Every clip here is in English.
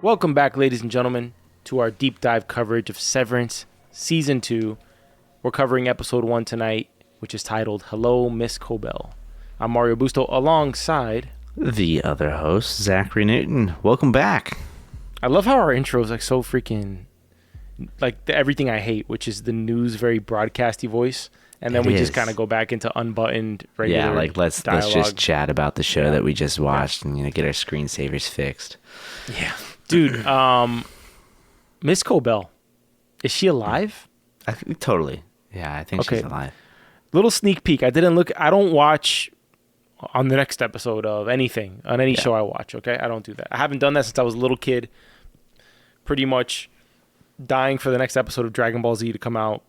Welcome back, ladies and gentlemen, to our deep dive coverage of Severance Season 2. We're covering Episode 1 tonight, which is titled Hello, Miss Cobell. I'm Mario Busto alongside the other host, Zachary Newton. Welcome back. I love how our intro is like so freaking like everything I hate, which is the news, very broadcasty voice. And then we just kind of go back into unbuttoned regular Yeah, like let's just chat about the show that we just watched and get our screensavers fixed. Yeah. Dude, Miss Cobell, is she alive? I think totally. Yeah, I think she's alive. Little sneak peek. I don't watch on the next episode of anything, on any show I watch, okay? I don't do that. I haven't done that since I was a little kid. Pretty much dying for the next episode of Dragon Ball Z to come out.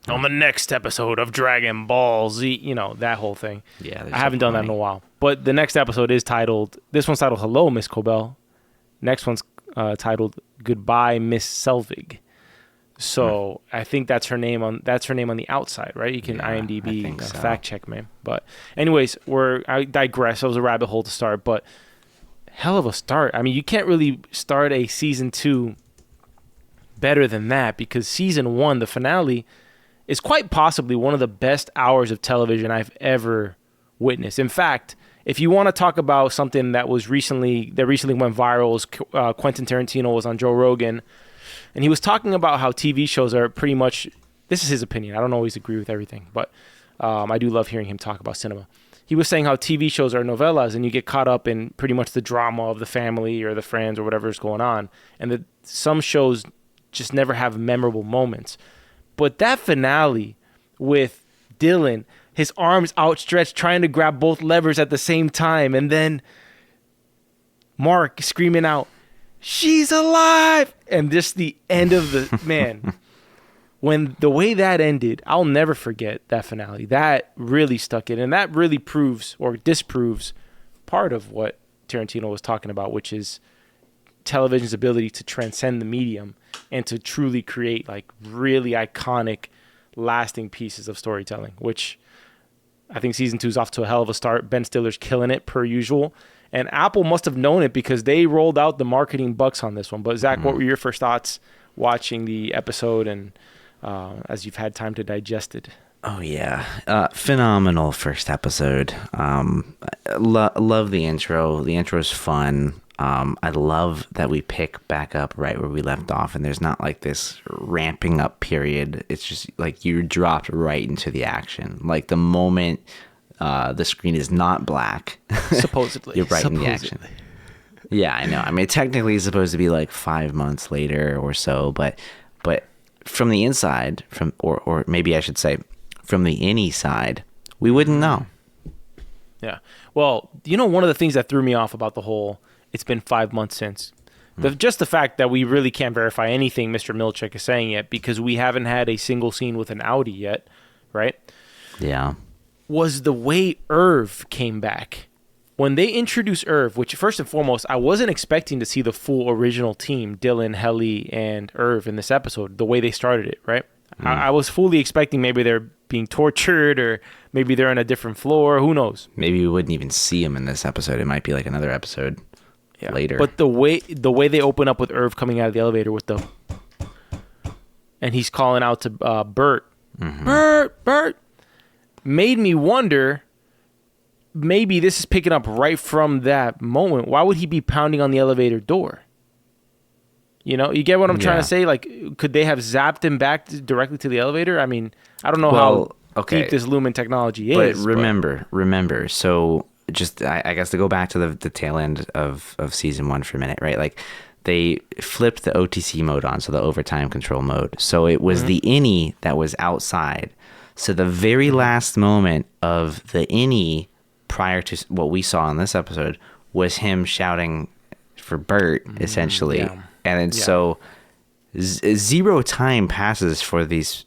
On the next episode of Dragon Ball Z, that whole thing. Yeah, I haven't done that in a while. But the next episode is titled, this one's titled Hello, Miss Cobell. Next one's titled Goodbye, Miss Selvig. So I think that's her name on the outside, right? You can IMDb fact check me. But anyways, I digress. It was a rabbit hole to start, but hell of a start. I mean, you can't really start a season 2 better than that, because season 1, the finale, is quite possibly one of the best hours of television I've ever witnessed. In fact, if you want to talk about something that recently went viral, Quentin Tarantino was on Joe Rogan, and he was talking about how TV shows are pretty much, this is his opinion, I don't always agree with everything, but I do love hearing him talk about cinema. He was saying how TV shows are novellas, and you get caught up in pretty much the drama of the family or the friends or whatever's going on, and that some shows just never have memorable moments. But that finale with Dylan, his arms outstretched, trying to grab both levers at the same time, and then Mark screaming out, "She's alive!" And just the end of the man. When the way that ended, I'll never forget that finale. That really stuck in, and that really proves or disproves part of what Tarantino was talking about, which is television's ability to transcend the medium and to truly create like really iconic, lasting pieces of storytelling, which I think season 2 is off to a hell of a start. Ben Stiller's killing it per usual. And Apple must have known it because they rolled out the marketing bucks on this one. But Zach, what were your first thoughts watching the episode and as you've had time to digest it? Oh, yeah. Phenomenal first episode. Love the intro. The intro is fun. I love that we pick back up right where we left off, and there's not like this ramping up period. It's just like you're dropped right into the action. Like the moment the screen is not black, supposedly, you're right in the action. Yeah, I know. I mean, technically it's supposed to be like 5 months later or so, but from the inside, or maybe I should say from the Innie side, we wouldn't know. Yeah. Well, one of the things that threw me off about the whole, it's been 5 months since, just the fact that we really can't verify anything Mr. Milchak is saying yet, because we haven't had a single scene with an Audi yet, right? Yeah. Was the way Irv came back. When they introduced Irv, which first and foremost, I wasn't expecting to see the full original team, Dylan, Heli, and Irv in this episode, the way they started it, right? I was fully expecting maybe they're being tortured, or maybe they're on a different floor. Who knows? Maybe we wouldn't even see him in this episode. It might be like another episode later. But the way they open up with Irv coming out of the elevator with and he's calling out to Bert, Bert, made me wonder, maybe this is picking up right from that moment. Why would he be pounding on the elevator door? You get what I'm trying to say? Like, could they have zapped him back directly to the elevator? I mean, I don't know how deep this Lumen technology is. But remember. So just, I guess to go back to the tail end of season 1 for a minute, right? Like, they flipped the OTC mode on, so the overtime control mode. So it was the Innie that was outside. So the very last moment of the Innie prior to what we saw in this episode was him shouting for Bert, essentially. Yeah. And then so zero time passes for these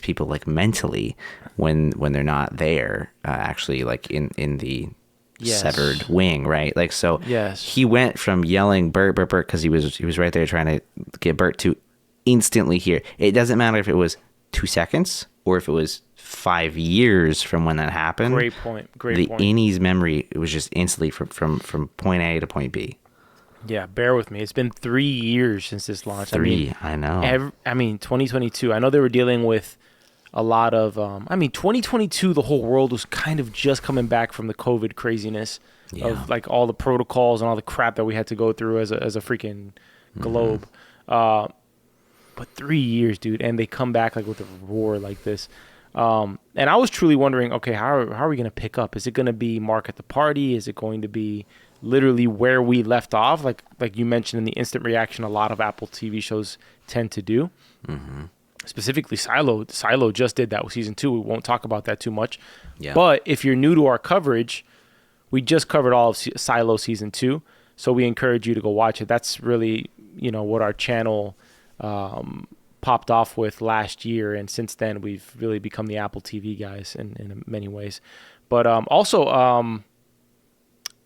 people, like mentally, when they're not there, actually, like in the severed wing, right? Like, so he went from yelling Bert because he was right there trying to get Bert to instantly here. It doesn't matter if it was 2 seconds or if it was 5 years from when that happened. Great point. The Innie's memory, it was just instantly from point A to point B. Yeah, bear with me. It's been 3 years since this launch. I know. 2022. I know they were dealing with a lot of. 2022. The whole world was kind of just coming back from the COVID craziness of like all the protocols and all the crap that we had to go through as a freaking globe. But 3 years, dude, and they come back like with a roar like this. And I was truly wondering, okay, how are we going to pick up? Is it going to be Mark at the Party? Is it going to be literally where we left off? Like you mentioned in the instant reaction, a lot of Apple TV shows tend to do. Mm-hmm. Specifically, Silo just did that with season 2. We won't talk about that too much. Yeah. But if you're new to our coverage, we just covered all of Silo season 2. So we encourage you to go watch it. That's really, what our channel popped off with last year, and since then we've really become the Apple TV guys in many ways. But also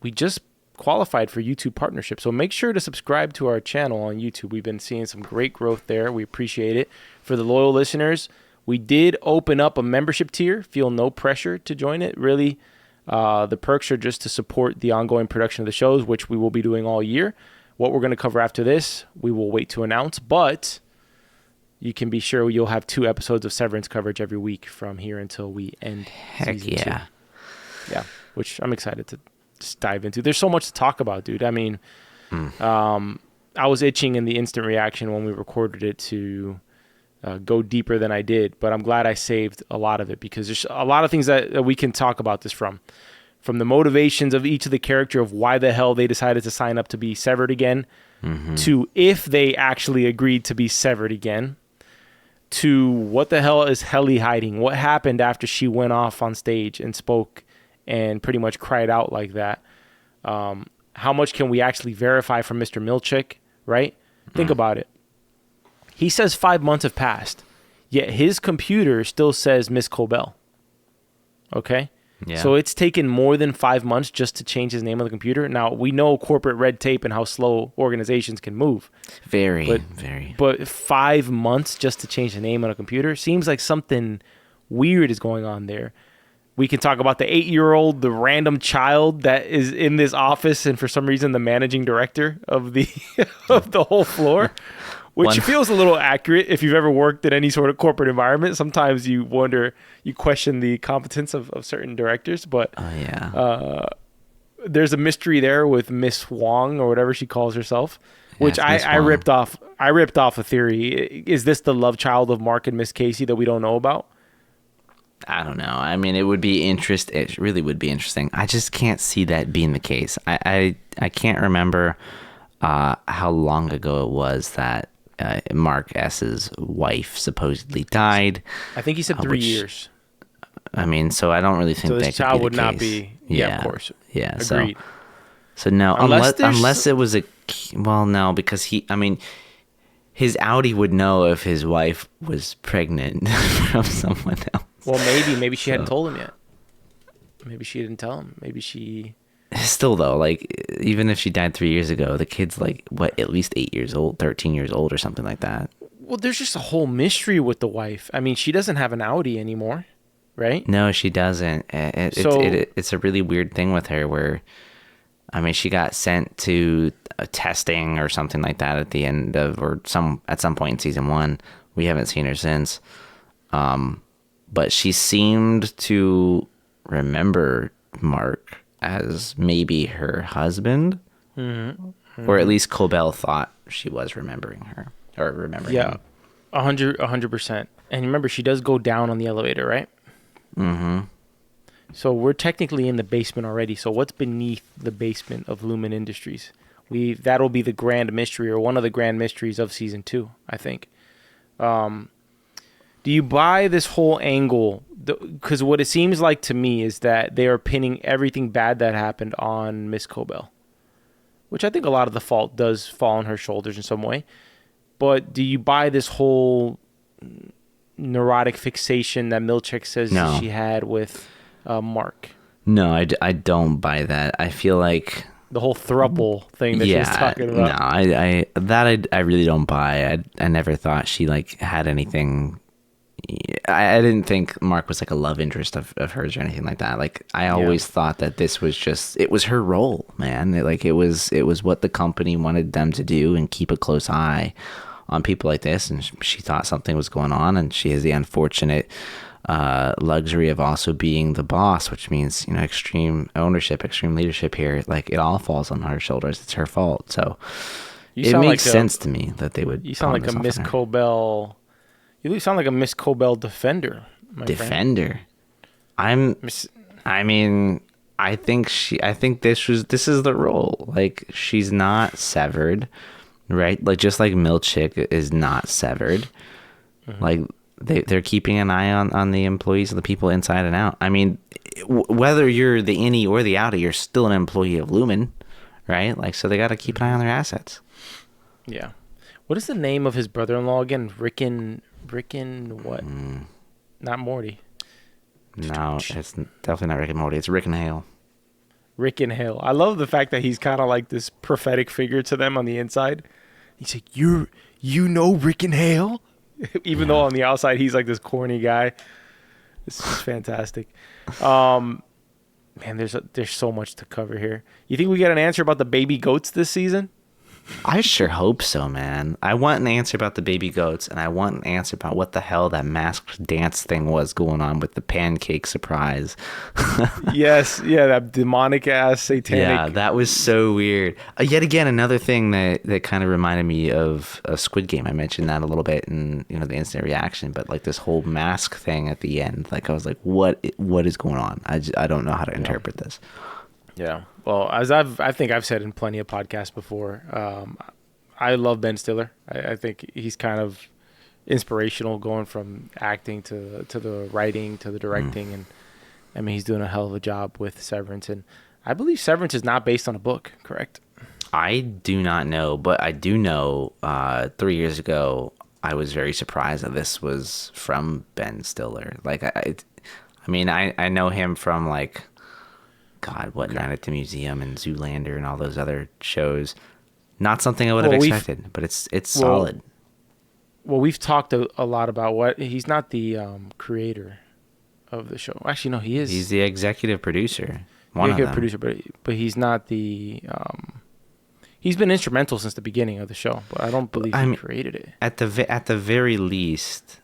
we just qualified for YouTube partnership, so make sure to subscribe to our channel on YouTube. We've been seeing some great growth there. We appreciate it. For the loyal listeners, we did open up a membership tier. Feel no pressure to join it. Really, the perks are just to support the ongoing production of the shows, which we will be doing all year. What we're going to cover after this, we will wait to announce, but you can be sure you'll have 2 episodes of Severance coverage every week from here until we end season 2. Yeah, which I'm excited to just dive into. There's so much to talk about, dude. I mean, I was itching in the instant reaction when we recorded it to go deeper than I did, but I'm glad I saved a lot of it because there's a lot of things that we can talk about this from the motivations of each of the character of why the hell they decided to sign up to be severed again, to if they actually agreed to be severed again, to what the hell is Heli hiding? What happened after she went off on stage and spoke and pretty much cried out like that? How much can we actually verify from Mr. Milchak, right? Think about it. He says 5 months have passed, yet his computer still says Miss Cobell. Okay? Yeah. So it's taken more than 5 months just to change his name on the computer. Now, we know corporate red tape and how slow organizations can move. Very. But 5 months just to change the name on a computer seems like something weird is going on there. We can talk about the 8-year-old, the random child that is in this office and for some reason the managing director of the of the whole floor, which feels a little accurate if you've ever worked in any sort of corporate environment. Sometimes you question the competence of certain directors, but there's a mystery there with Miss Wong or whatever she calls herself, which I ripped off. I ripped off a theory. Is this the love child of Mark and Miss Casey that we don't know about? I don't know. I mean, it really would be interesting. I just can't see that being the case. I can't remember how long ago it was that Mark S.'s wife supposedly died. I think he said 3 years. I mean, so I don't really think that child could be the would case. not be. Yeah, of course. Yeah. Agreed. So no, unless it was no, because his Audi would know if his wife was pregnant from someone else. Well, maybe she hadn't told him yet. Maybe she didn't tell him. Maybe she. Still though, like even if she died 3 years ago, the kid's like at least 8 years old, 13 years old, or something like that. Well, there's just a whole mystery with the wife. I mean, she doesn't have an Audi anymore, right? No, she doesn't. It's a really weird thing with her where, I mean, she got sent to a testing or something like that at the end of at some point in season 1. We haven't seen her since. But she seemed to remember Mark as maybe her husband, or at least Cobell thought she was remembering her or remembering him. 100%. And remember, she does go down on the elevator, right? Mm-hmm. So we're technically in the basement already. So what's beneath the basement of Lumen Industries? That'll be the grand mystery, or one of the grand mysteries of season 2, I think. Do you buy this whole angle? Because what it seems like to me is that they are pinning everything bad that happened on Miss Cobell, which I think a lot of the fault does fall on her shoulders in some way. But do you buy this whole neurotic fixation that Milchak says she had with Mark? No, I don't buy that. I feel like the whole throuple thing that she was talking about. No, I really don't buy. I never thought she had anything, I didn't think Mark was like a love interest of hers or anything like that. Like I always thought that this was just, it was her role, man. It was what the company wanted them to do and keep a close eye on people like this. And she thought something was going on, and she has the unfortunate luxury of also being the boss, which means, you know, extreme ownership, extreme leadership here. Like it all falls on her shoulders. It's her fault. So it makes sense to me that they would. You sound like a Miss Cobell. You sound like a Miss Cobell defender. Defender. I think this is the role. Like she's not severed, right? Like just like Milchak is not severed. Mm-hmm. Like they're keeping an eye on the employees and the people inside and out. I mean, whether you're the Innie or the Audi, you're still an employee of Lumen, right? Like so they got to keep an eye on their assets. Yeah. What is the name of his brother-in-law again? Rickon what? Not Morty. No, it's definitely not Rick and Morty. It's Rick and Hale. Rick and Hale. I love the fact that he's kind of like this prophetic figure to them on the inside. He's like, you know Rick and Hale? Even though on the outside he's like this corny guy. This is fantastic. Man, there's so much to cover here. You think we get an answer about the baby goats this season? I sure hope so, man. I want an answer about the baby goats, and I want an answer about what the hell that masked dance thing was going on with the pancake surprise. Yes, yeah, that demonic ass satanic. Yeah, that was so weird. Yet again, another thing that kind of reminded me of a Squid Game. I mentioned that a little bit in the instant reaction, but like this whole mask thing at the end, like I was like, what is going on? I don't know how to interpret this. Yeah. Well, as I think I've said in plenty of podcasts before, I love Ben Stiller. I think he's kind of inspirational, going from acting to the writing to the directing, and I mean he's doing a hell of a job with Severance. And I believe Severance is not based on a book, correct? I do not know, but I do know 3 years ago I was very surprised that this was from Ben Stiller. Like I mean I know him from like. God, what Night at the Museum and Zoolander and all those other shows. Not something I would have expected, but it's solid. Well, we've talked a lot about what he's not the creator of the show. Actually, no, he is. He's the executive producer. But he's not the. He's been instrumental since the beginning of the show, but I don't believe he created it. At the very least.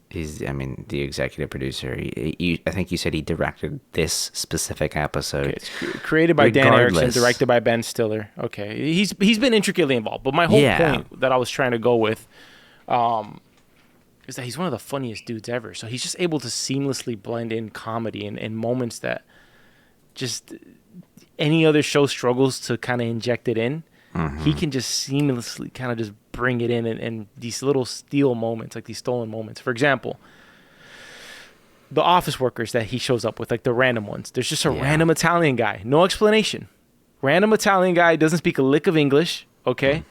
He's, the executive producer. I think you said he directed this specific episode. Okay, it's created by Dan Erickson, directed by Ben Stiller. Okay, he's been intricately involved. But my whole point that I was trying to go with, is that he's one of the funniest dudes ever. So he's just able to seamlessly blend in comedy and moments that just any other show struggles to kind of inject it in. Mm-hmm. He can just seamlessly kind of just bring it in and these little steal moments, like these stolen moments. For example, the office workers that he shows up with, like the random ones. There's just a random Italian guy. No explanation. Random Italian guy, doesn't speak a lick of English, okay? Mm.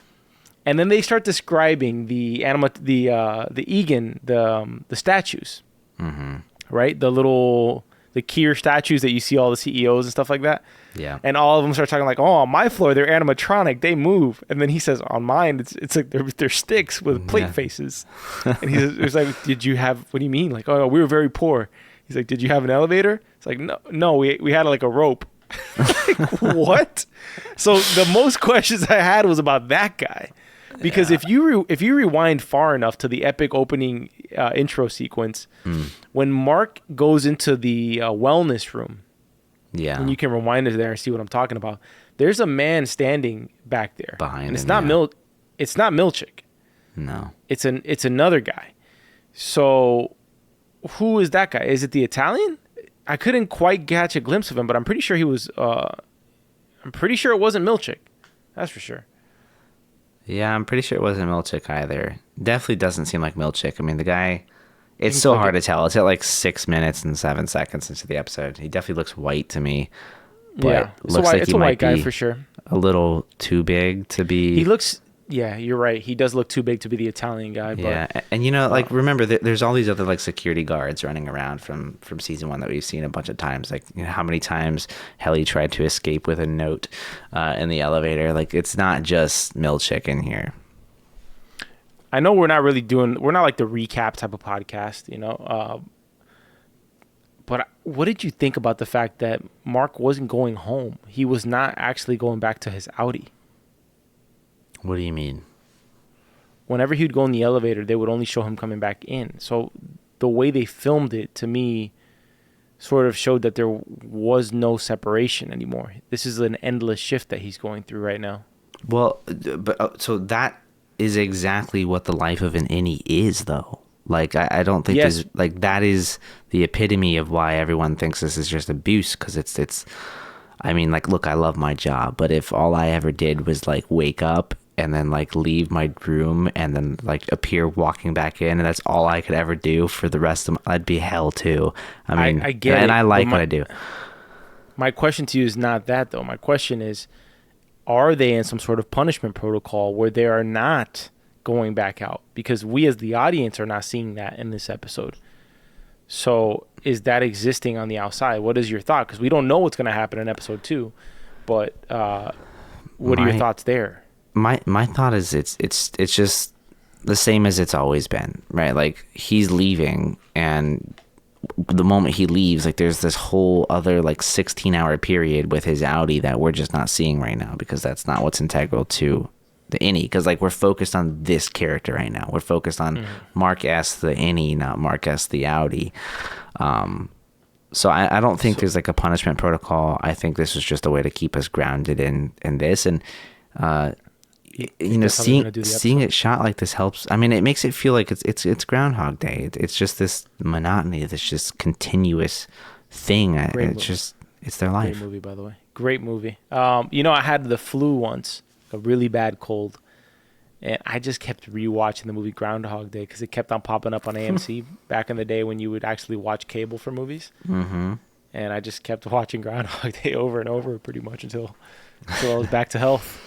And then they start describing the Egan, the statues, right? The Kier statues that you see all the CEOs and stuff like that. Yeah. And all of them start talking like, oh, on my floor, they're animatronic. They move. And then he says, on mine, it's like they're sticks with plate faces. And he's like, what do you mean? Like, oh, no, we were very poor. He's like, did you have an elevator? It's like, no, we had like a rope. Like, what? So the most questions I had was about that guy. Because if you rewind far enough to the epic opening intro sequence, when Mark goes into the wellness room, and you can rewind it there and see what I'm talking about. There's a man standing back there behind him. It's not It's not Milchak. No, it's another guy. So who is that guy? Is it the Italian? I couldn't quite catch a glimpse of him, but I'm pretty sure he was. I'm pretty sure it wasn't Milchak. That's for sure. Yeah, I'm pretty sure it wasn't Milchak either. Definitely doesn't seem like Milchak. I mean, the guy, it's so hard to tell. It's at like 6 minutes and 7 seconds into the episode. He definitely looks white to me. But looks like it's a white guy for sure. A little too big to be. He looks. Yeah, you're right. He does look too big to be the Italian guy. Yeah, but, and like remember, there's all these other like security guards running around from season 1 that we've seen a bunch of times. Like, how many times Heli tried to escape with a note in the elevator. Like, it's not just Milchak in here. I know we're not like the recap type of podcast, you know. But what did you think about the fact that Mark wasn't going home? He was not actually going back to his Audi. What do you mean? Whenever he'd go in the elevator, they would only show him coming back in. So the way they filmed it, to me, sort of showed that there was no separation anymore. This is an endless shift that he's going through right now. Well, but so that is exactly what the life of an Innie is, though. Like, I don't think Yes. that is the epitome of why everyone thinks this is just abuse, because it's, I mean, like, look, I love my job, but if all I ever did was, like, wake up and then, like, leave my room and then, like, appear walking back in, and that's all I could ever do for the rest of I'd be hell, too. I mean, I get it, and I like but what I do. My question to you is not that, though. My question is, are they in some sort of punishment protocol where they are not going back out? Because we as the audience are not seeing that in this episode. So is that existing on the outside? What is your thought? Because we don't know what's going to happen in episode 2, but what are your thoughts there? My thought is it's just the same as it's always been, right? Like, he's leaving, and the moment he leaves, like, there's this whole other, like, 16-hour period with his Audi that we're just not seeing right now, because that's not what's integral to the Innie. Because, like, we're focused on this character right now. We're focused on Mark S, the Innie, not Mark S, the Audi. So I don't think there's, like, a punishment protocol. I think this is just a way to keep us grounded in this. And you know, seeing it shot like this helps. I mean, it makes it feel like it's Groundhog Day. It's just this monotony, this just continuous thing. It's their life. Great movie, by the way. Great movie. You know, I had the flu once, a really bad cold, and I just kept rewatching the movie Groundhog Day because it kept on popping up on AMC back in the day when you would actually watch cable for movies. Mm-hmm. And I just kept watching Groundhog Day over and over pretty much until I was back to health.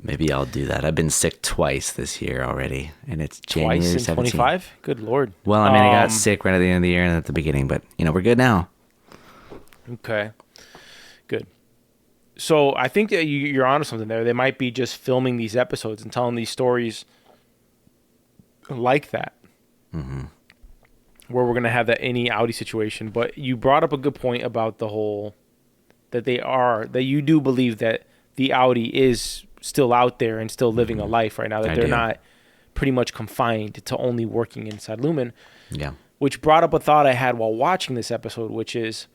Maybe I'll do that. I've been sick twice this year already, and it's January 17th. Twice in 25? Good Lord. Well, I mean, I got sick right at the end of the year and at the beginning, but, you know, we're good now. Okay. Good. So I think that you're onto something there. They might be just filming these episodes and telling these stories like that, where we're going to have that Innie Audi situation. But you brought up a good point about the whole that you do believe that the Audi is still out there and still living a life right now, that they're not pretty much confined to only working inside Lumen. Yeah. Which brought up a thought I had while watching this episode, which is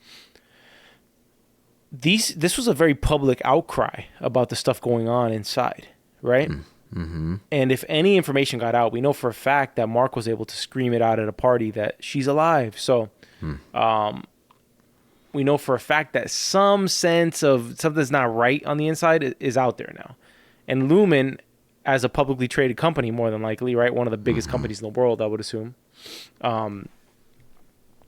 this was a very public outcry about the stuff going on inside, right? Mm-hmm. And if any information got out, we know for a fact that Mark was able to scream it out at a party that she's alive. So we know for a fact that some sense of something's not right on the inside is out there now. And Lumen, as a publicly traded company, more than likely, right? One of the biggest companies in the world, I would assume.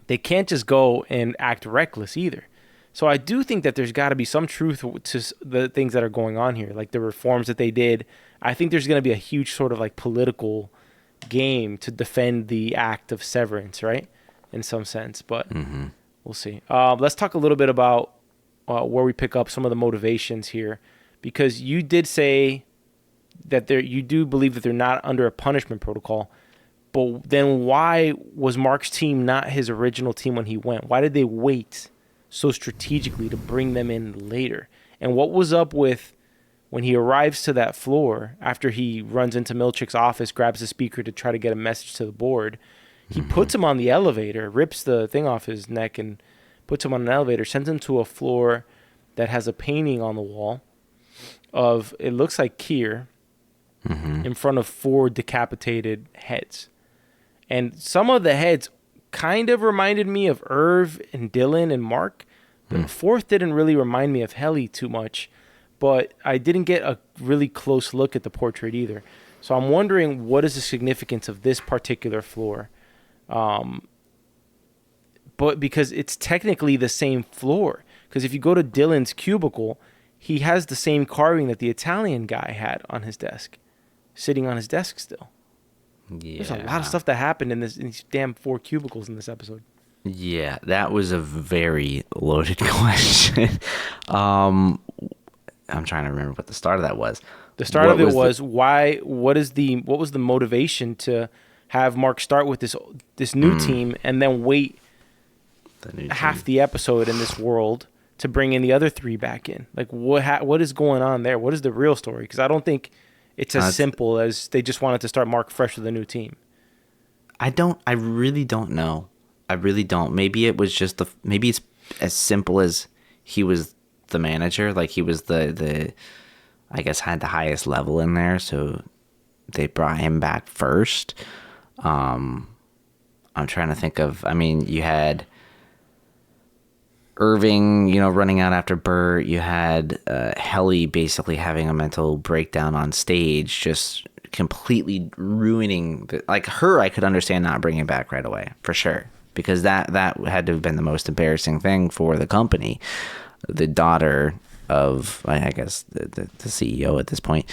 They can't just go and act reckless either. So I do think that there's got to be some truth to the things that are going on here, like the reforms that they did. I think there's going to be a huge sort of like political game to defend the act of severance, right? In some sense, but we'll see. Let's talk a little bit about where we pick up some of the motivations here, because you did say that you do believe that they're not under a punishment protocol, but then why was Mark's team not his original team when he went? Why did they wait so strategically to bring them in later? And what was up with when he arrives to that floor after he runs into Milchak's office, grabs the speaker to try to get a message to the board? He puts him on the elevator, rips the thing off his neck and puts him on an elevator, sends him to a floor that has a painting on the wall of, it looks like Kier, in front of 4 decapitated heads. And some of the heads kind of reminded me of Irv and Dylan and Mark. The 4th didn't really remind me of Heli too much, but I didn't get a really close look at the portrait either. So I'm wondering, what is the significance of this particular floor? But because it's technically the same floor. Because if you go to Dylan's cubicle, he has the same carving that the Italian guy had on his desk, sitting on his desk still. Yeah. There's a lot of stuff that happened in these damn 4 cubicles in this episode. Yeah, that was a very loaded question. I'm trying to remember what the start of that was. The start of it was why. What was the motivation to have Mark start with this new team and then wait half the episode in this world to bring in the other three back in? Like, what is going on there? What is the real story? Because I don't think it's as simple as they just wanted to start Mark fresh with a new team. I really don't know. I really don't. Maybe it was just maybe it's as simple as he was the manager, like he was the I guess had the highest level in there, so they brought him back first. I'm trying to think of, I mean, you had Irving, running out after Bert. You had Heli basically having a mental breakdown on stage, just completely ruining her. I could understand not bringing back right away for sure, because that had to have been the most embarrassing thing for the company. The daughter of, I guess, the CEO at this point,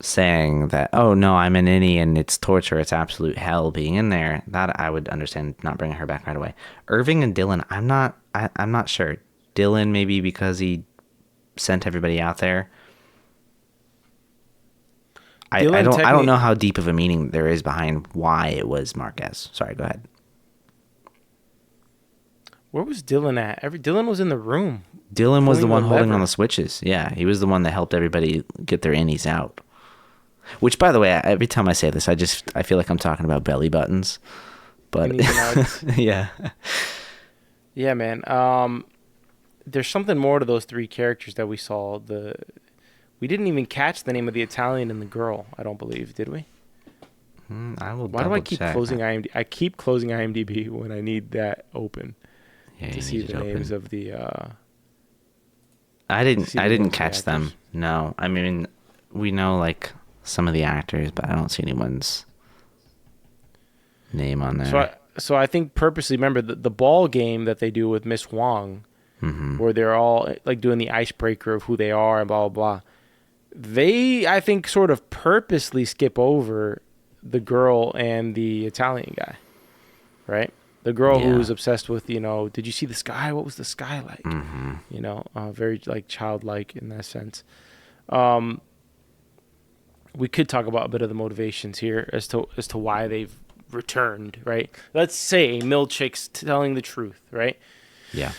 saying that, oh no, I'm an Innie and it's torture, it's absolute hell being in there. That I would understand not bringing her back right away. Irving and Dylan, I'm not sure. Dylan maybe because he sent everybody out there. I don't know how deep of a meaning there is behind why it was Marquez. Sorry, go ahead. Where was Dylan at? Dylan was in the room. Dylan was the one holding on the switches. Yeah, he was the one that helped everybody get their innies out. Which, by the way, every time I say this, I feel like I'm talking about belly buttons. But yeah. Yeah, man. There's something more to those three characters that we saw. We didn't even catch the name of the Italian and the girl, I don't believe, did we? I will. Why do I keep closing IMDb? I keep closing IMDb when I need that open to see the names of the. I didn't catch them. No, I mean, we know like some of the actors, but I don't see anyone's name on there. So I think purposely, remember the ball game that they do with Miss Huang, where they're all like doing the icebreaker of who they are and blah blah blah. They, I think, sort of purposely skip over the girl and the Italian guy, right? The girl who was obsessed with, did you see the sky? What was the sky like? Very like childlike in that sense. We could talk about a bit of the motivations here as to why they've returned, right? Let's say Milchak's telling the truth, right? Yeah.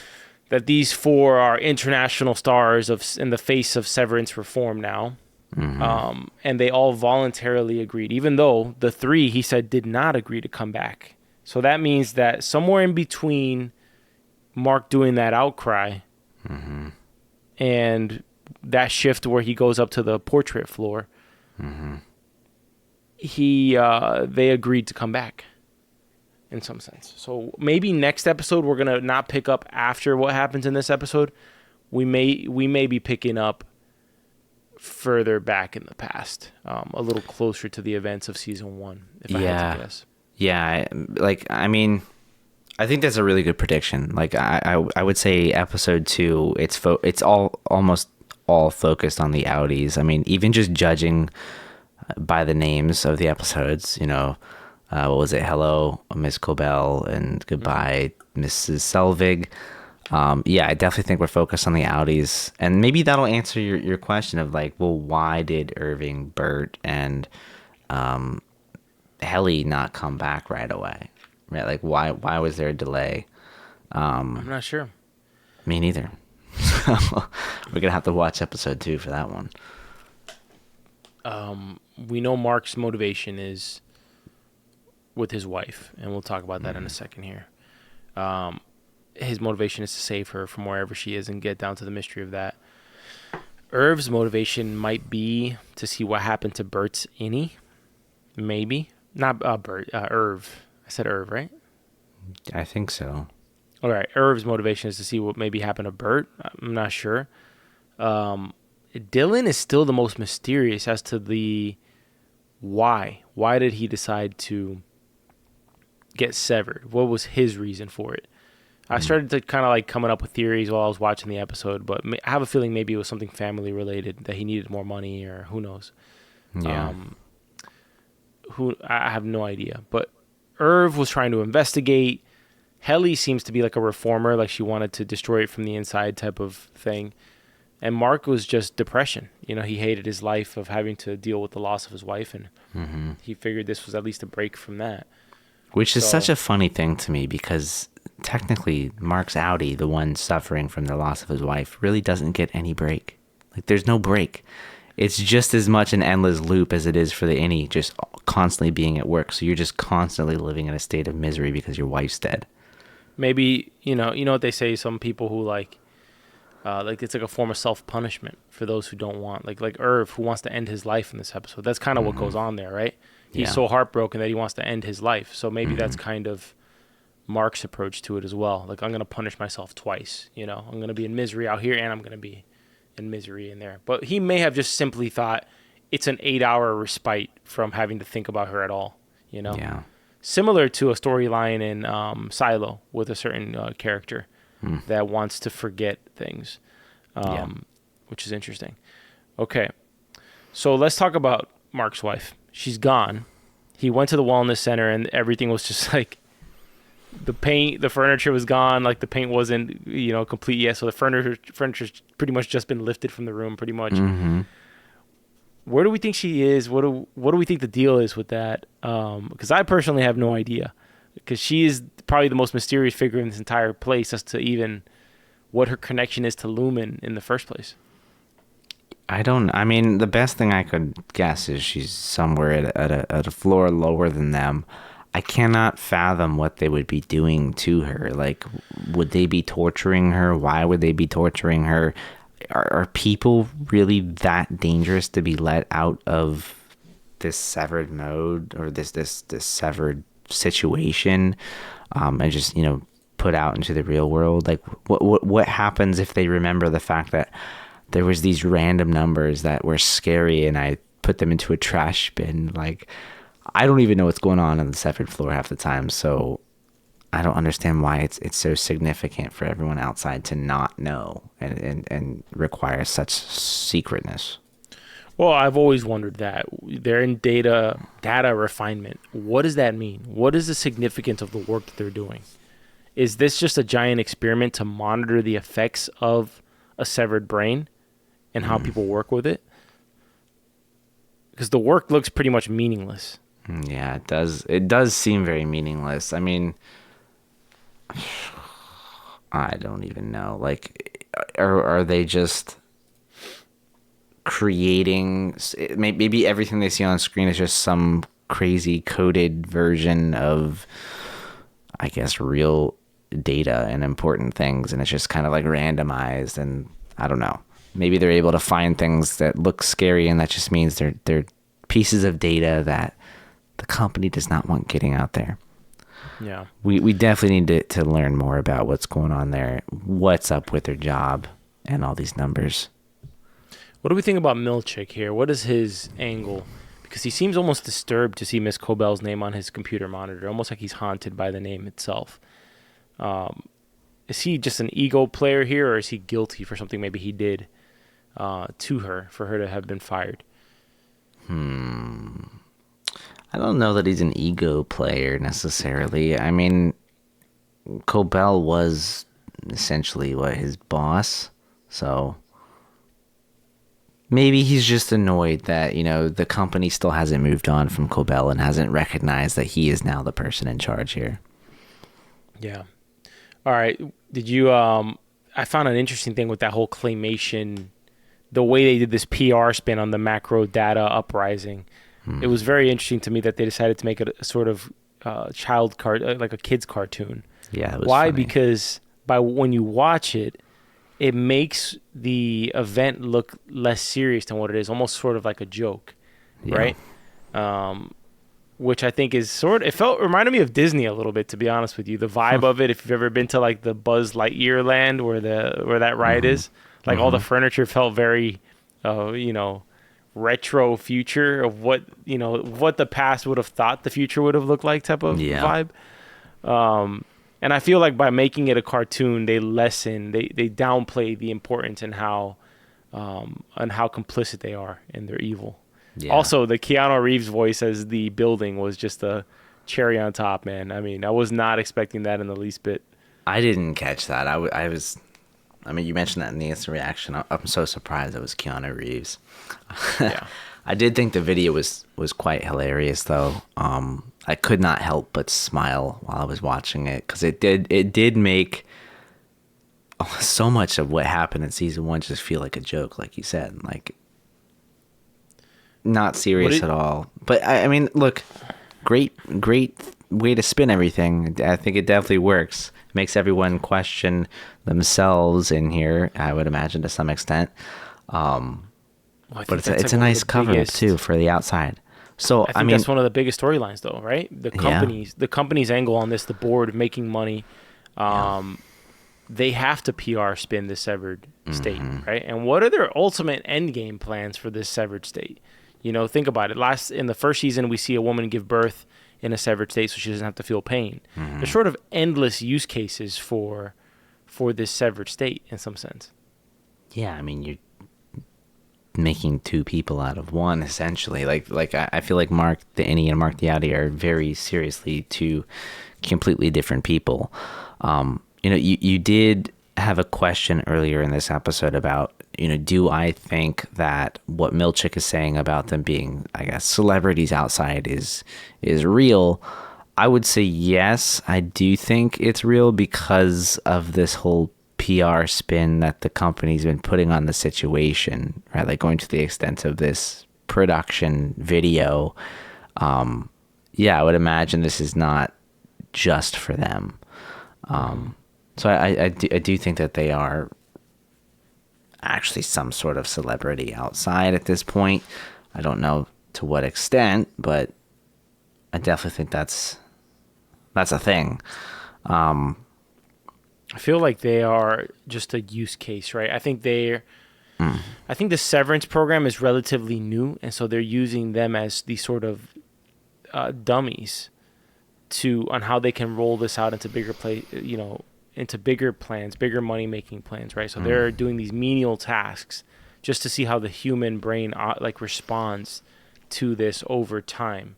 That these four are international stars in the face of Severance reform now. And they all voluntarily agreed, even though the three, he said, did not agree to come back. So that means that somewhere in between Mark doing that outcry and that shift where he goes up to the portrait floor, they agreed to come back in some sense. So maybe next episode we're gonna not pick up after what happens in this episode. We may be picking up further back in the past, a little closer to the events of season 1, if I had to guess. Yeah, I mean, I think that's a really good prediction. Like I would say episode 2, it's almost all focused on the Audis. I mean, even just judging by the names of the episodes, what was it? Hello, Miss Cobell, and Goodbye, Mrs. Selvig. I definitely think we're focused on the Audis, and maybe that'll answer your question of like, well, why did Irving, Bert, and Heli not come back right away? Right? Like, why was there a delay? I'm not sure. Me neither. We're gonna have to watch episode 2 for that one. We know Mark's motivation is with his wife, and we'll talk about that in a second here. His motivation is to save her from wherever she is and get down to the mystery of that. Irv's motivation might be to see what happened to Bert's Innie. Maybe. Not Bert, Irv. I said Irv, right? I think so. All right. Irv's motivation is to see what maybe happened to Bert. I'm not sure. Dylan is still the most mysterious as to the why. Why did he decide to get severed? What was his reason for it? I started to kind of like coming up with theories while I was watching the episode, but I have a feeling maybe it was something family related, that he needed more money, or who knows. Yeah. I have no idea. But Irv was trying to investigate. Heli seems to be like a reformer, like she wanted to destroy it from the inside type of thing. And Mark was just depression. You know, he hated his life of having to deal with the loss of his wife, and he figured this was at least a break from that. Which is such a funny thing to me, because technically Mark's Audi, the one suffering from the loss of his wife, really doesn't get any break. Like, there's no break. It's just as much an endless loop as it is for the Innie, just constantly being at work. So you're just constantly living in a state of misery because your wife's dead. Maybe, you know what they say, some people who like it's like a form of self-punishment for those who don't want, like Irv, who wants to end his life in this episode. That's kind of what goes on there, right? He's so heartbroken that he wants to end his life. So maybe that's kind of Mark's approach to it as well. Like, I'm going to punish myself twice, you know? I'm going to be in misery out here, and I'm going to be in misery in there. But he may have just simply thought it's an 8-hour respite from having to think about her at all, you know? Yeah. Similar to a storyline in Silo with a certain character that wants to forget things, which is interesting. Okay, so let's talk about Mark's wife. She's gone. He went to the wellness center, and everything was just like, the paint, the furniture was gone. Like, the paint wasn't, complete yet. So the furniture's pretty much just been lifted from the room, pretty much. Where do we think she is? What do we think the deal is with that? Because I personally have no idea. Because she is probably the most mysterious figure in this entire place as to even what her connection is to Lumen in the first place. I mean, the best thing I could guess is she's somewhere at a floor lower than them. I cannot fathom what they would be doing to her. Like, would they be torturing her? Why would they be torturing her? Are people really that dangerous to be let out of this severed mode, or this severed situation, and just, put out into the real world? Like, what happens if they remember the fact that there was these random numbers that were scary and I put them into a trash bin? Like, I don't even know what's going on the severed floor half the time, so I don't understand why it's so significant for everyone outside to not know and require such secretness. Well, I've always wondered that. They're in data refinement. What does that mean? What is the significance of the work that they're doing? Is this just a giant experiment to monitor the effects of a severed brain and how people work with it? Because the work looks pretty much meaningless. Yeah, it does. It does seem very meaningless. I mean, I don't even know. Like, are they just creating? Maybe everything they see on screen is just some crazy coded version of, I guess, real data and important things, and it's just kind of like randomized. And I don't know. Maybe they're able to find things that look scary, and that just means they're pieces of data that the company does not want getting out there. Yeah. We definitely need to learn more about what's going on there, what's up with their job, and all these numbers. What do we think about Milchak here? What is his angle? Because he seems almost disturbed to see Miss Cobell's name on his computer monitor, almost like he's haunted by the name itself. Is he just an ego player here, or is he guilty for something maybe he did to her for her to have been fired? I don't know that he's an ego player necessarily. I mean, Cobell was essentially his boss, so maybe he's just annoyed that, the company still hasn't moved on from Cobell and hasn't recognized that he is now the person in charge here. Yeah. All right. Did you I found an interesting thing with that whole claymation, the way they did this PR spin on the macro data uprising. It was very interesting to me that they decided to make it a sort of like a kid's cartoon. Yeah, it was Why? funny. Because when you watch it, it makes the event look less serious than what it is, almost sort of like a joke, right? Which I think is reminded me of Disney a little bit, to be honest with you. The vibe of it, if you've ever been to like the Buzz Lightyear land where that ride is, like all the furniture felt very, retro future of what the past would have thought the future would have looked like type of vibe. And I feel like by making it a cartoon, they downplay the importance and how complicit they are in their evil. Yeah. Also, the Keanu Reeves voice as the building was just a cherry on top, man. I mean, I was not expecting that in the least bit. I didn't catch that. I was I mean, you mentioned that in the instant reaction. I'm so surprised it was Keanu Reeves. Yeah. I did think the video was quite hilarious, though. I could not help but smile while I was watching it because it did make so much of what happened in season 1 just feel like a joke, like you said, like not serious at all. But I mean, look, great way to spin everything. I think it definitely works. It makes everyone question themselves in here, I would imagine, to some extent. But it's a nice cover up too for the outside. So I mean, that's one of the biggest storylines, though, right? The company's angle on this, the board making money. They have to PR spin the severed state, right? And what are their ultimate end game plans for this severed state? You know, think about it. In the first season, we see a woman give birth in a severed state, so she doesn't have to feel pain. There's sort of endless use cases for this severed state in some sense. Yeah, I mean, you're making two people out of one, essentially. Like I feel like Mark the Innie and Mark the Audi are very seriously two completely different people. You know, you did have a question earlier in this episode about, you know, do I think that what Milchak is saying about them being, I guess, celebrities outside is real? I would say yes, I do think it's real because of this whole PR spin that the company's been putting on the situation, right? Like going to the extent of this production video. Yeah, I would imagine this is not just for them. So I do think that they are actually some sort of celebrity outside at this point. I don't know to what extent, but I definitely think that's a thing. I feel like they are just a use case, right? I think the Severance program is relatively new, and so they're using them as these sort of dummies on how they can roll this out into into bigger plans, bigger money making plans, right? So they're doing these menial tasks just to see how the human brain responds to this over time,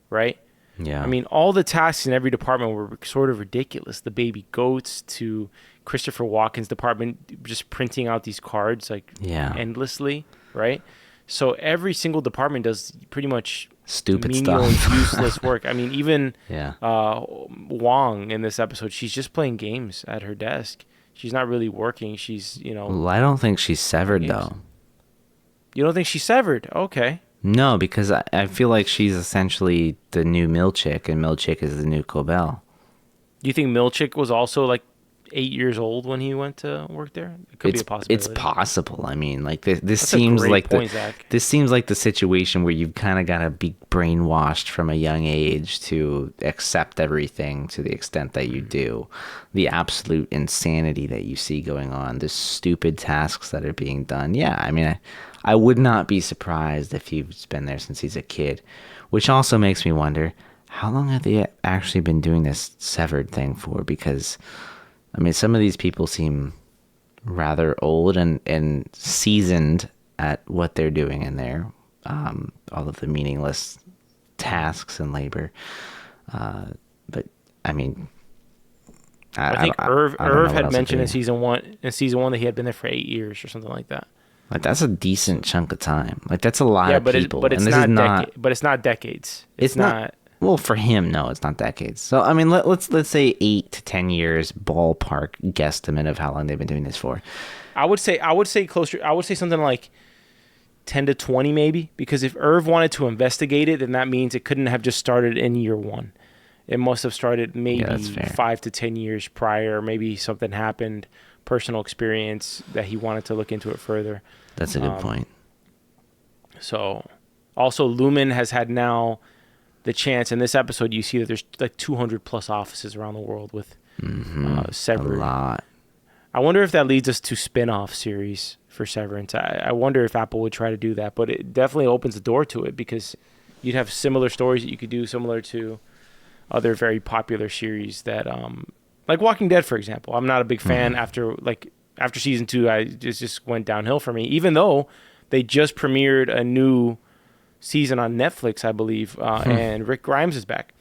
right? Yeah. I mean, all the tasks in every department were sort of ridiculous. The baby goats to Christopher Walken's department just printing out these cards endlessly, right? So every single department does pretty much stupid menial, stuff, useless work. I mean, even yeah. Wong in this episode, she's just playing games at her desk. She's not really working. She's, Well, I don't think she's severed though. You don't think she's severed? Okay. No, because I feel like she's essentially the new Milchak, and Milchak is the new Cobell. Do you think Milchak was also like 8 years old when he went to work there? It could be a possibility. It's possible. I mean, like this seems like this seems like the situation where you've kind of got to be brainwashed from a young age to accept everything to the extent that you do. The absolute insanity that you see going on, the stupid tasks that are being done. Yeah, I mean, I would not be surprised if he's been there since he's a kid, which also makes me wonder, how long have they actually been doing this severed thing for? Because, I mean, some of these people seem rather old and seasoned at what they're doing in there. All of the meaningless tasks and labor. But, I mean... I think Irv had mentioned in season one that he had been there for 8 years or something like that. Like, that's a decent chunk of time. Like, that's a lot of people. But it's not decades. It's not. Well, for him, no, it's not decades. So, I mean, let's say 8 to 10 years ballpark guesstimate of how long they've been doing this for. I would say closer. I would say something like 10 to 20 maybe, because if Irv wanted to investigate it, then that means it couldn't have just started in year one. It must have started maybe 5 to 10 years prior. Maybe something happened, personal experience that he wanted to look into it further. That's a good point. So, also Lumen has had now the chance. In this episode, you see that there's like 200 plus offices around the world with Severance. A lot. I wonder if that leads us to spin-off series for Severance. I wonder if Apple would try to do that, but it definitely opens the door to it because you'd have similar stories that you could do similar to other very popular series that, like Walking Dead, for example. I'm not a big fan after season 2. It just went downhill for me, even though they just premiered a new season on Netflix, I believe, and Rick Grimes is back.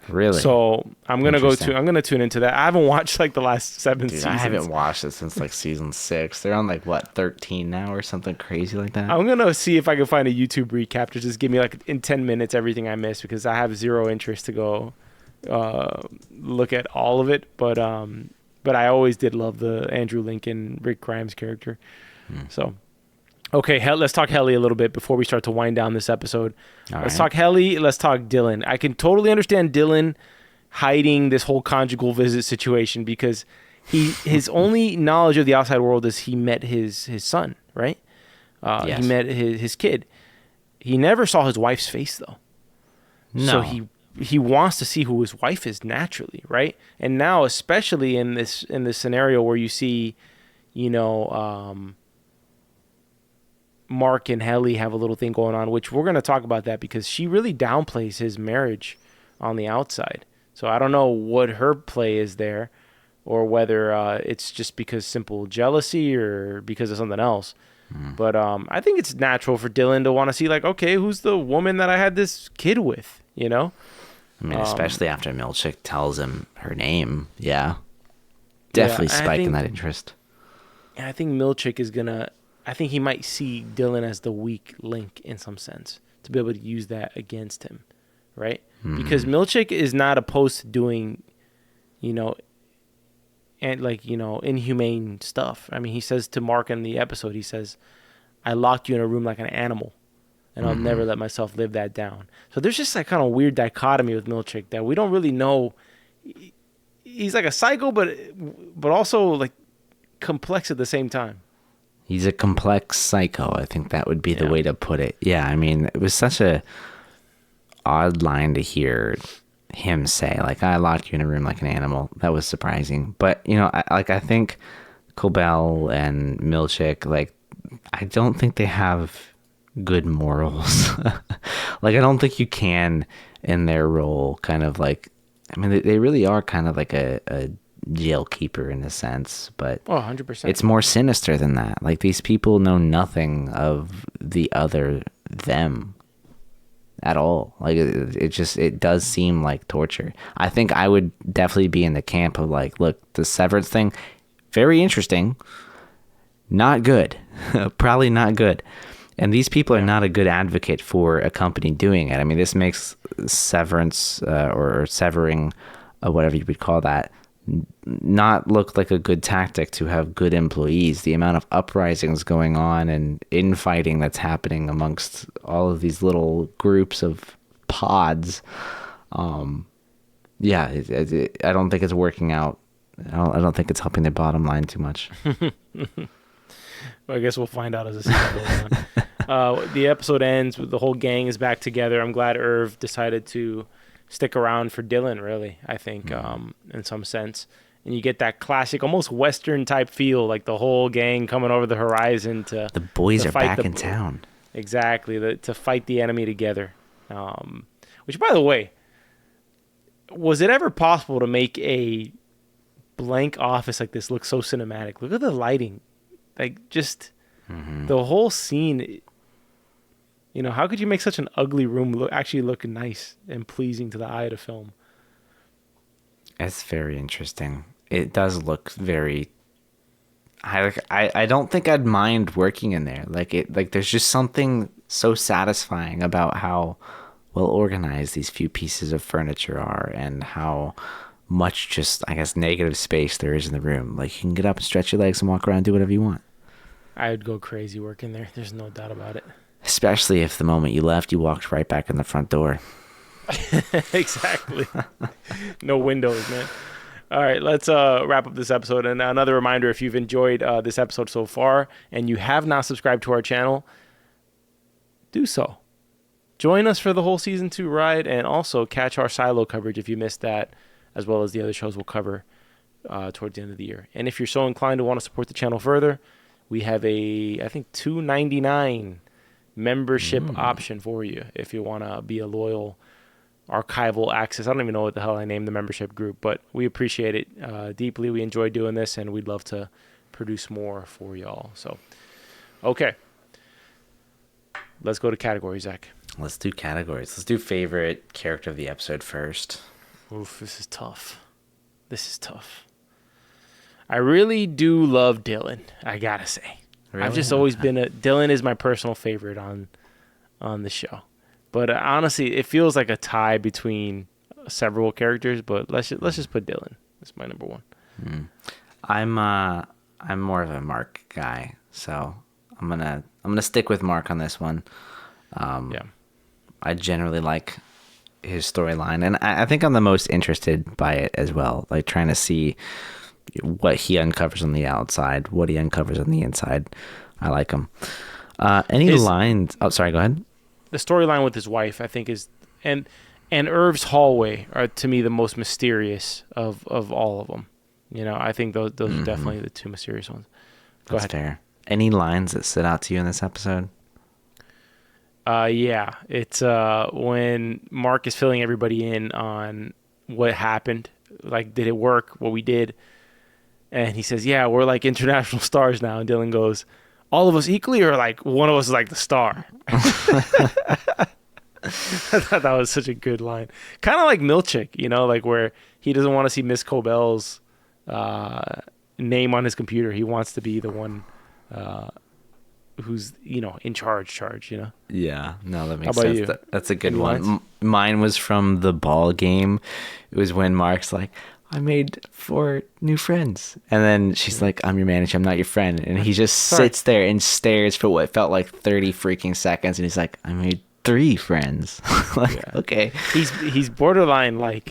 Really? So I'm gonna Interesting. I'm gonna tune into that. I haven't watched like the last 7 Dude, seasons. I haven't watched it since like season 6. They're on like what, 13 now or something crazy like that. I'm gonna see if I can find a YouTube recap to just give me like in 10 minutes everything I missed, because I have zero interest to go look at all of it. But I always did love the Andrew Lincoln, Rick Grimes character. So okay, let's talk Heli a little bit before we start to wind down this episode. Let's talk Heli. Let's talk Dylan. I can totally understand Dylan hiding this whole conjugal visit situation, because his only knowledge of the outside world is he met his son, right? Yes. He met his kid. He never saw his wife's face though. No. So he wants to see who his wife is naturally, right? And now, especially in this scenario where you see, Mark and Heli have a little thing going on, which we're going to talk about that, because she really downplays his marriage on the outside. So I don't know what her play is there, or whether it's just because simple jealousy or because of something else. But I think it's natural for Dylan to want to see, like, okay, who's the woman that I had this kid with, I mean, especially after Milchak tells him her name. Yeah. Definitely spiking that interest. I think Milchak is going to... I think he might see Dylan as the weak link in some sense, to be able to use that against him, right? Because Milchak is not opposed to doing, inhumane stuff. I mean, he says to Mark in the episode, he says, I locked you in a room like an animal, and I'll never let myself live that down. So there's just like kind of weird dichotomy with Milchak that we don't really know. He's like a psycho, but also like complex at the same time. He's a complex psycho. I think that would be the way to put it. Yeah, I mean, it was such a odd line to hear him say, like, I locked you in a room like an animal. That was surprising. But, I think Cobell and Milchak, like, I don't think they have good morals. Like, I don't think you can, in their role, kind of like, I mean, they really are kind of like a jail keeper in a sense, but 100%. It's more sinister than that. Like, these people know nothing of the other them at all. Like, it does seem like torture. I think I would definitely be in the camp of like, look, the Severance thing, very interesting, not good. Probably not good. And these people are not a good advocate for a company doing it. I mean, this makes severance or severing, whatever you would call that, not look like a good tactic to have good employees. The amount of uprisings going on and infighting that's happening amongst all of these little groups of pods. I don't think it's working out. I don't think it's helping their bottom line too much. Well, I guess we'll find out as the season goes on. The episode ends with the whole gang is back together. I'm glad Irv decided to stick around for Dylan, really, I think, in some sense. And you get that classic, almost Western type feel, like the whole gang coming over the horizon to... The boys are back in town. Exactly, to fight the enemy together. Which, by the way, was it ever possible to make a blank office like this look so cinematic? Look at the lighting. Like, just the whole scene... how could you make such an ugly room actually look nice and pleasing to the eye of the film? It's very interesting. It does look very... I don't think I'd mind working in there. Like there's just something so satisfying about how well organized these few pieces of furniture are, and how much just, I guess, negative space there is in the room. Like, you can get up and stretch your legs and walk around and do whatever you want. I would go crazy working there. There's no doubt about it. Especially if the moment you left, you walked right back in the front door. Exactly. No windows, man. All right, let's wrap up this episode. And another reminder, if you've enjoyed this episode so far and you have not subscribed to our channel, do so. Join us for the whole season 2 ride, and also catch our Silo coverage if you missed that, as well as the other shows we'll cover towards the end of the year. And if you're so inclined to want to support the channel further, we have a, I think, $2.99 membership option for you if you want to be a loyal archival access. I don't even know what the hell I named the membership group, but we appreciate it deeply. We enjoy doing this, and we'd love to produce more for y'all. So, okay. Let's go to categories, Zach. Let's do categories. Let's do favorite character of the episode first. Oof, this is tough. I really do love Dylan, I gotta say. Really? I've just always been Dylan is my personal favorite on the show. But honestly, it feels like a tie between several characters, but let's just put Dylan. That's my number one. I'm more of a Mark guy, so I'm gonna stick with Mark on this one. Yeah. I generally like his storyline, and I think I'm the most interested by it as well. Like trying to see what he uncovers on the outside, what he uncovers on the inside. I like him. Any lines? Oh, sorry. Go ahead. The storyline with his wife, I think, is and Irv's hallway are to me the most mysterious of all of them. You know, I think those are definitely the two mysterious ones. Go ahead. Fair. Any lines that stood out to you in this episode? Yeah, it's when Mark is filling everybody in on what happened. Like, did it work? What we did? And he says, "Yeah, we're like international stars now." And Dylan goes, "All of us equally, or like one of us is like the star?" I thought that was such a good line. Kind of like Milchak, you know, like where he doesn't want to see Miss Cobell's name on his computer. He wants to be the one who's, you know, in charge, you know? Yeah, no, that makes How about sense. you? That's a good Any one. lines? Mine was from the ball game. It was when Mark's like, I made 4 new friends. And then she's like, I'm your manager, I'm not your friend. And he just sits there and stares for what felt like 30 freaking seconds. And he's like, I made 3 friends. Like, okay. He's borderline like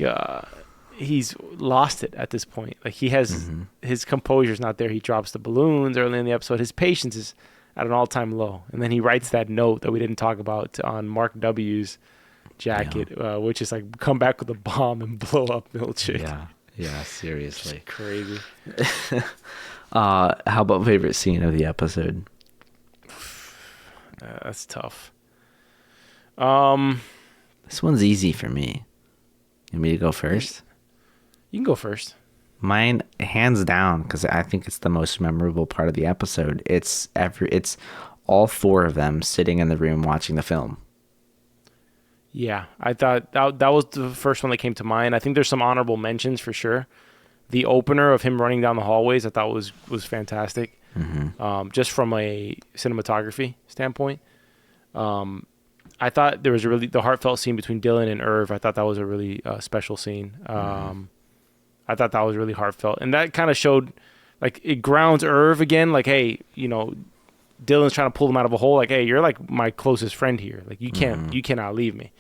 he's lost it at this point. Like he has his composure's not there. He drops the balloons early in the episode. His patience is at an all-time low. And then he writes that note that we didn't talk about on Mark W's jacket, which is like, come back with a bomb and blow up Milchak. Yeah, seriously. Crazy. How about favorite scene of the episode? That's tough. This one's easy for me. You want me to go first? You can go first. Mine, hands down, because I think it's the most memorable part of the episode. It's all 4 of them sitting in the room watching the film. Yeah, I thought that was the first one that came to mind. I think there's some honorable mentions for sure. The opener of him running down the hallways, I thought was fantastic. Just from a cinematography standpoint. I thought there was the heartfelt scene between Dylan and Irv. I thought that was a really special scene. I thought that was really heartfelt. And that kind of showed, like, it grounds Irv again. Like, hey, you know, Dylan's trying to pull him out of a hole. Like, hey, you're like my closest friend here. Like, you cannot leave me.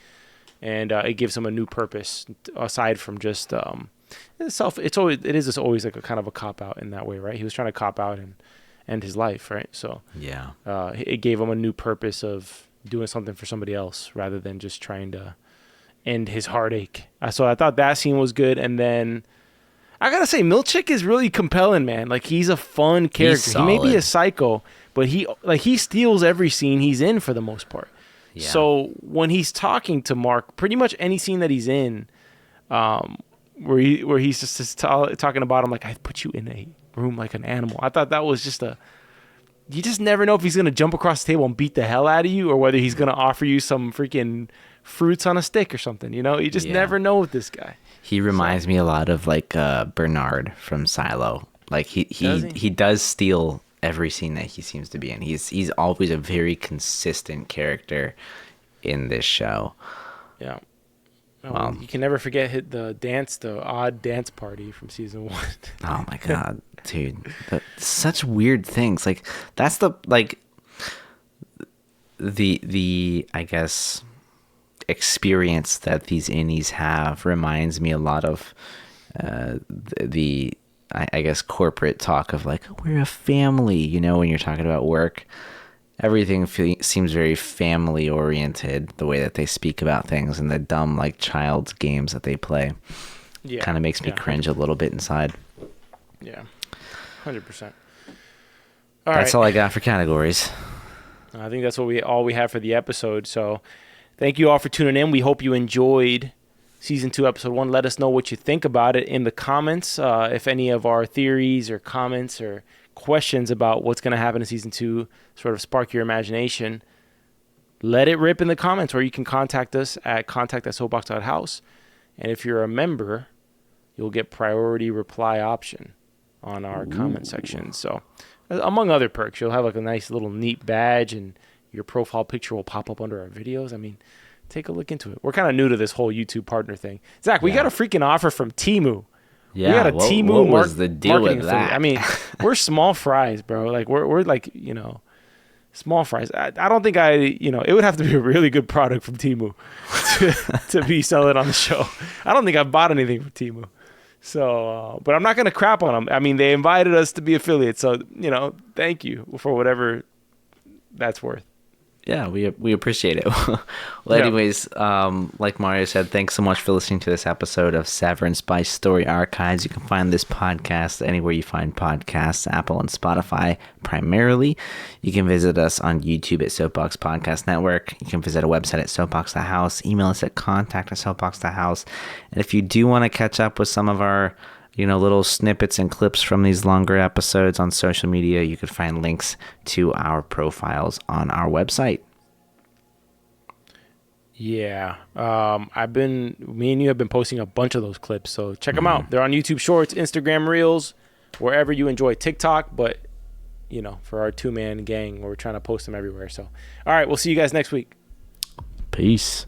And it gives him a new purpose aside from just it is always like a kind of a cop out in that way, right? He was trying to cop out and end his life, right? So yeah, it gave him a new purpose of doing something for somebody else rather than just trying to end his heartache. So I thought that scene was good. And then I gotta say, Milchak is really compelling, man. Like, he's a fun character. He may be a psycho, but he steals every scene he's in for the most part. Yeah. So when he's talking to Mark, pretty much any scene that he's in, where he's just talking about him, like, I put you in a room like an animal. I thought that was just you just never know if he's gonna jump across the table and beat the hell out of you, or whether he's gonna offer you some freaking fruits on a stick or something. You know, you just never know with this guy. He reminds me a lot of like Bernard from Silo. Like he does steal every scene that he seems to be in. He's always a very consistent character in this show. Yeah. You can never forget the odd dance party from season 1. Oh my god, dude! Such weird things. Like that's the I guess experience that these innies have reminds me a lot of I guess corporate talk of like, we're a family, you know, when you're talking about work. Everything seems very family oriented, the way that they speak about things and the dumb like child's games that they play. Yeah, kind of makes me cringe 100%. A little bit inside. Yeah, 100%. That's all I got for categories. I think that's all we have for the episode. So thank you all for tuning in. We hope you enjoyed Season 2, Episode 1. Let us know what you think about it in the comments. If any of our theories or comments or questions about what's going to happen in Season 2 sort of spark your imagination, let it rip in the comments, or you can contact us at contact@soapbox.house. And if you're a member, you'll get priority reply option on our comment section. So among other perks, you'll have like a nice little neat badge, and your profile picture will pop up under our videos. I mean, take a look into it. We're kind of new to this whole YouTube partner thing. Zach, we got a freaking offer from Temu. Yeah, we got a Temu what was the deal with that? affiliate. I mean, we're small fries, bro. Like we're like, small fries. I don't think it would have to be a really good product from Temu to be selling on the show. I don't think I've bought anything from Temu. So, but I'm not going to crap on them. I mean, they invited us to be affiliates. So, thank you for whatever that's worth. Yeah, we appreciate it. Well, anyways, like Mario said, thanks so much for listening to this episode of Severance by Story Archives. You can find this podcast anywhere you find podcasts, Apple and Spotify primarily. You can visit us on YouTube at Soapbox Podcast Network. You can visit our website at Soapbox The House. Email us at contact@soapbox.house. And if you do want to catch up with some of our little snippets and clips from these longer episodes on social media, you could find links to our profiles on our website. Yeah. Me and you have been posting a bunch of those clips, so check them out. They're on YouTube Shorts, Instagram Reels, wherever you enjoy TikTok, but for our 2-man gang, we're trying to post them everywhere. So, all right, we'll see you guys next week. Peace.